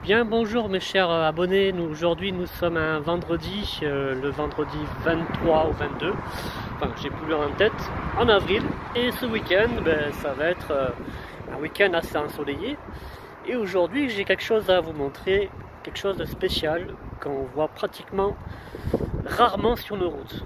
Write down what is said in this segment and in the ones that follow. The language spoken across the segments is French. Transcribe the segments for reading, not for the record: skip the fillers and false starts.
Bien bonjour mes chers abonnés, aujourd'hui nous sommes un vendredi, le vendredi 23 ou 22, enfin j'ai plus l'heure en tête, en avril, et ce week-end ça va être un week-end assez ensoleillé, et aujourd'hui j'ai quelque chose à vous montrer, quelque chose de spécial qu'on voit pratiquement rarement sur nos routes.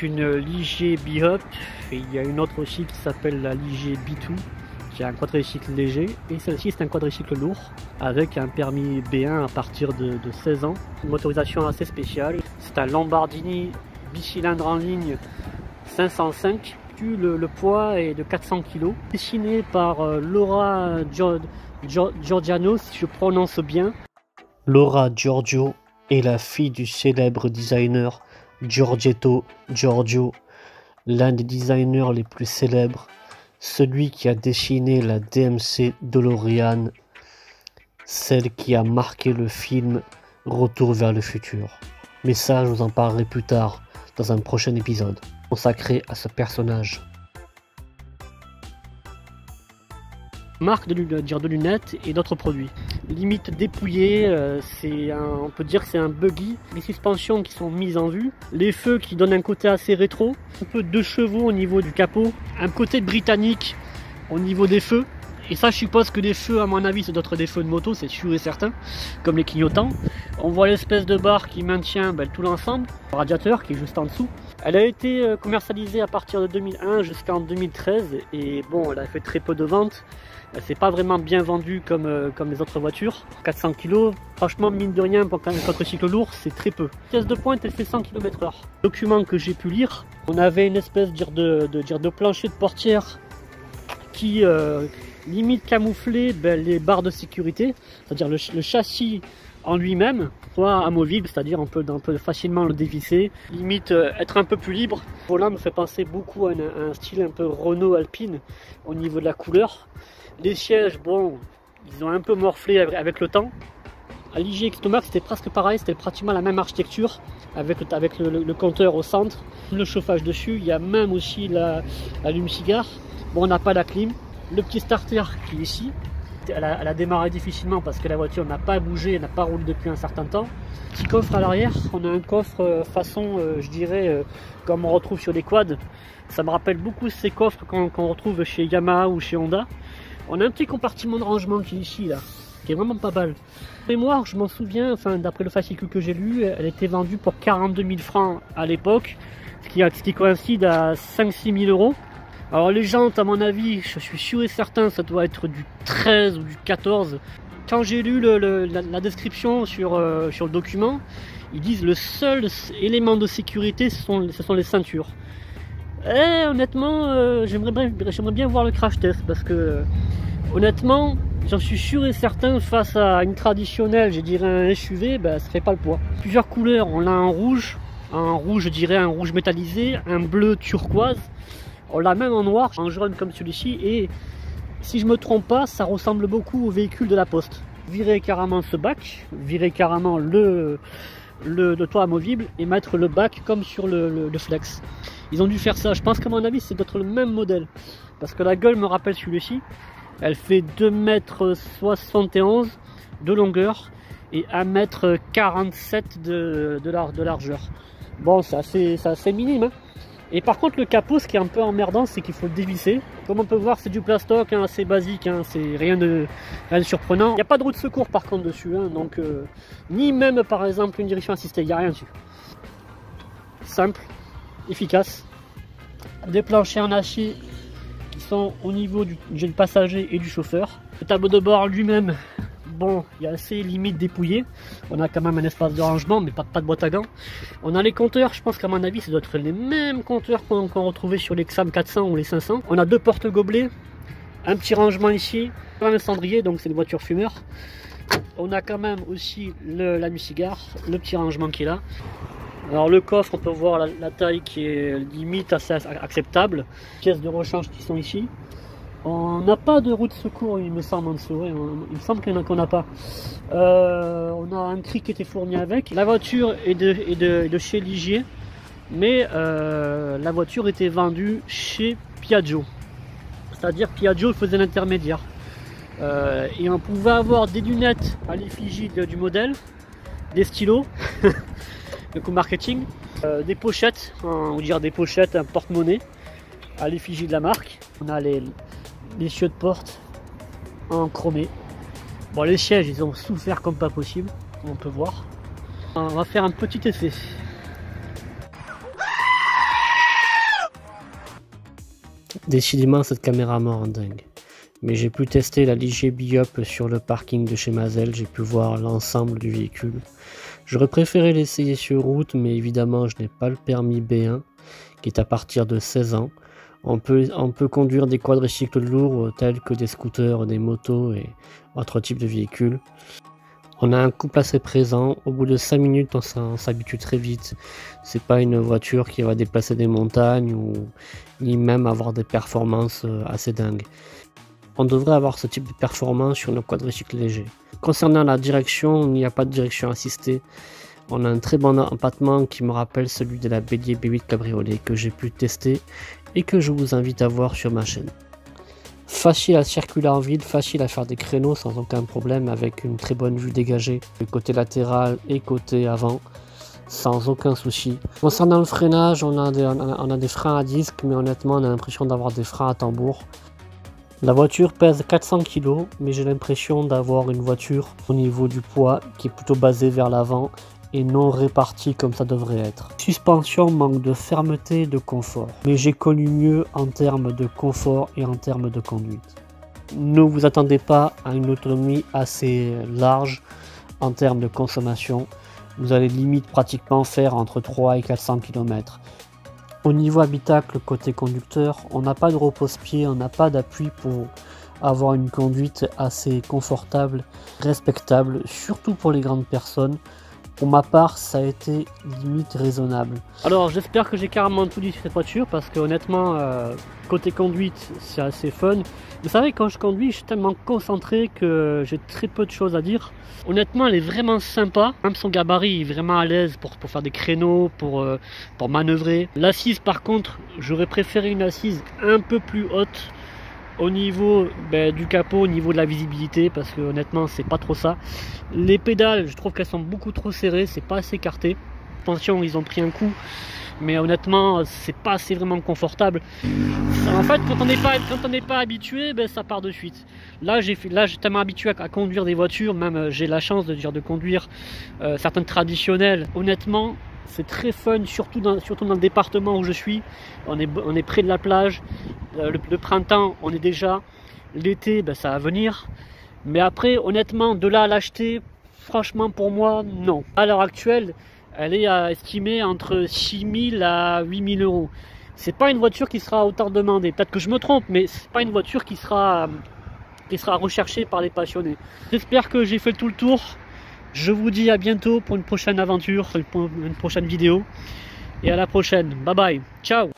Une Ligier B-Up, et il y a une autre aussi qui s'appelle la Ligier B2 qui a un quadricycle léger, et celle-ci c'est un quadricycle lourd avec un permis B1 à partir de 16 ans, une motorisation assez spéciale. C'est un Lombardini bicylindre en ligne 505, le poids est de 400 kg, dessiné par Laura Giorgiano, si je prononce bien. Laura Giorgio est la fille du célèbre designer Giorgetto Giorgio, l'un des designers les plus célèbres, celui qui a dessiné la DMC DeLorean, celle qui a marqué le film Retour vers le futur. Mais ça, je vous en parlerai plus tard dans un prochain épisode consacré à ce personnage. Marque de lunettes et d'autres produits. Limite dépouillé, on peut dire que c'est un buggy. Les suspensions qui sont mises en vue, les feux qui donnent un côté assez rétro, un peu 2 chevaux au niveau du capot, un côté britannique au niveau des feux. Et ça, je suppose que les feux, à mon avis, c'est d'autres des feux de moto, c'est sûr et certain, comme les clignotants. On voit l'espèce de barre qui maintient tout l'ensemble, le radiateur qui est juste en dessous. Elle a été commercialisée à partir de 2001 jusqu'en 2013, et bon, elle a fait très peu de ventes. Elle s'est pas vraiment bien vendue comme les autres voitures. 400 kg, franchement, mine de rien, pour un quadricycle lourd, c'est très peu. La vitesse de pointe, elle fait 100 km/h. Document que j'ai pu lire, on avait une espèce de plancher de portière qui limite camoufler les barres de sécurité, c'est-à-dire le châssis en lui-même, soit amovible, c'est-à-dire on peut facilement le dévisser, limite être un peu plus libre. Le volant me fait penser beaucoup à un style un peu Renault Alpine au niveau de la couleur. Les sièges, bon, ils ont un peu morflé avec le temps. À Ligier Xtomax, c'était presque pareil, c'était pratiquement la même architecture avec le compteur au centre, le chauffage dessus. Il y a même aussi l'allume-cigare. Bon, on n'a pas la clim. Le petit starter qui est ici, elle a démarré difficilement parce que la voiture n'a pas bougé, elle n'a pas roulé depuis un certain temps. Petit coffre à l'arrière, on a un coffre façon, je dirais, comme on retrouve sur les quads. Ça me rappelle beaucoup ces coffres qu'on retrouve chez Yamaha ou chez Honda. On a un petit compartiment de rangement qui est ici, là, qui est vraiment pas mal. Mémoire, je m'en souviens, enfin, d'après le fascicule que j'ai lu, elle était vendue pour 42 000 francs à l'époque, ce qui coïncide à 5-6 000 euros. Alors les jantes, à mon avis, je suis sûr et certain, ça doit être du 13 ou du 14. Quand j'ai lu la description sur le document, ils disent le seul élément de sécurité, ce sont les ceintures. Et honnêtement, j'aimerais bien voir le crash test parce que honnêtement, j'en suis sûr et certain, face à une traditionnelle, je dirais un SUV, ça fait pas le poids. Plusieurs couleurs, on a un rouge, je dirais un rouge métallisé, un bleu turquoise. On l'a même en noir, en jaune comme celui-ci, et si je me trompe pas, ça ressemble beaucoup au véhicule de la Poste. Virer carrément ce bac, virer carrément le toit amovible et mettre le bac comme sur le Flex. Ils ont dû faire ça, je pense qu'à mon avis c'est peut-être le même modèle, parce que la gueule me rappelle celui-ci. Elle fait 2,71 m de longueur et 1,47 m de largeur. Bon, c'est assez minime, hein. Et par contre, le capot, ce qui est un peu emmerdant, c'est qu'il faut le dévisser. Comme on peut voir, c'est du plastoc, hein, assez basique, hein, c'est rien de surprenant. Il n'y a pas de roue de secours par contre dessus, hein, donc ni même par exemple une direction assistée, il n'y a rien dessus. Simple, efficace. Des planchers en acier qui sont au niveau du passager et du chauffeur. Le tableau de bord lui-même, bon, il est assez limite dépouillé. On a quand même un espace de rangement, mais pas de boîte à gants. On a les compteurs, je pense qu'à mon avis, ça doit être les mêmes compteurs qu'on retrouvait sur les XAM 400 ou les 500. On a 2 porte-gobelets, un petit rangement ici, un cendrier, donc c'est une voiture fumeur. On a quand même aussi l'anneau-cigare, le petit rangement qui est là. Alors le coffre, on peut voir la taille qui est limite assez acceptable. Pièces de rechange qui sont ici. On n'a pas de roue de secours, il me semble, en dessous. Il me semble qu'on n'a pas. On a un cri qui était fourni avec. La voiture est de chez Ligier, mais la voiture était vendue chez Piaggio. C'est-à-dire Piaggio faisait l'intermédiaire. Et on pouvait avoir des lunettes à l'effigie du modèle, des stylos, le coup marketing, des pochettes, on va dire des pochettes, un porte-monnaie à l'effigie de la marque. On a les cieux de porte en chromé. Bon, les sièges, ils ont souffert comme pas possible, on peut voir. On va faire un petit essai. Décidément, cette caméra me rend dingue. Mais j'ai pu tester la Ligier Biop sur le parking de chez Mazel, j'ai pu voir l'ensemble du véhicule. J'aurais préféré l'essayer sur route, mais évidemment, je n'ai pas le permis B1, qui est à partir de 16 ans. On peut conduire des quadricycles lourds tels que des scooters, des motos et autres types de véhicules. On a un couple assez présent. Au bout de 5 minutes, on s'habitue très vite. C'est pas une voiture qui va déplacer des montagnes ou ni même avoir des performances assez dingues. On devrait avoir ce type de performance sur nos quadricycles légers. Concernant la direction, il n'y a pas de direction assistée. On a un très bon empattement qui me rappelle celui de la Bélier B8 Cabriolet que j'ai pu tester et que je vous invite à voir sur ma chaîne. Facile à circuler en ville, facile à faire des créneaux sans aucun problème avec une très bonne vue dégagée du côté latéral et côté avant sans aucun souci. Concernant le freinage, on a des freins à disque, mais honnêtement on a l'impression d'avoir des freins à tambour. La voiture pèse 400 kg, mais j'ai l'impression d'avoir une voiture au niveau du poids qui est plutôt basée vers l'avant et non répartie comme ça devrait être. Suspension manque de fermeté et de confort, mais j'ai connu mieux en termes de confort et en termes de conduite. Ne vous attendez pas à une autonomie assez large en termes de consommation. Vous allez limite pratiquement faire entre 3 et 400 km. Au niveau habitacle côté conducteur, on n'a pas de repose-pied, on n'a pas d'appui pour avoir une conduite assez confortable, respectable, surtout pour les grandes personnes. Pour ma part, ça a été limite raisonnable. Alors j'espère que j'ai carrément tout dit sur cette voiture parce que honnêtement, côté conduite, c'est assez fun. Vous savez, quand je conduis, je suis tellement concentré que j'ai très peu de choses à dire. Honnêtement, elle est vraiment sympa. Même son gabarit est vraiment à l'aise pour faire des créneaux, pour manœuvrer. L'assise, par contre, j'aurais préféré une assise un peu plus haute au niveau du capot, au niveau de la visibilité, parce que honnêtement, c'est pas trop ça. Les pédales, je trouve qu'elles sont beaucoup trop serrées, c'est pas assez écarté. Attention, ils ont pris un coup, mais honnêtement, c'est pas assez vraiment confortable. En fait, quand on n'est pas habitué, ça part de suite. Là, j'ai tellement habitué à conduire des voitures, même j'ai la chance de conduire certaines traditionnelles. Honnêtement, c'est très fun, surtout dans le département où je suis. On est près de la plage. Le printemps, on est déjà. L'été, ça va venir. Mais après, honnêtement, de là à l'acheter, franchement, pour moi, non. À l'heure actuelle, elle est estimée entre 6 000 à 8 000 euros. C'est pas une voiture qui sera autant demandée. Peut-être que je me trompe, mais c'est pas une voiture qui sera recherchée par les passionnés. J'espère que j'ai fait tout le tour. Je vous dis à bientôt pour une prochaine aventure, pour une prochaine vidéo. Et à la prochaine. Bye bye. Ciao.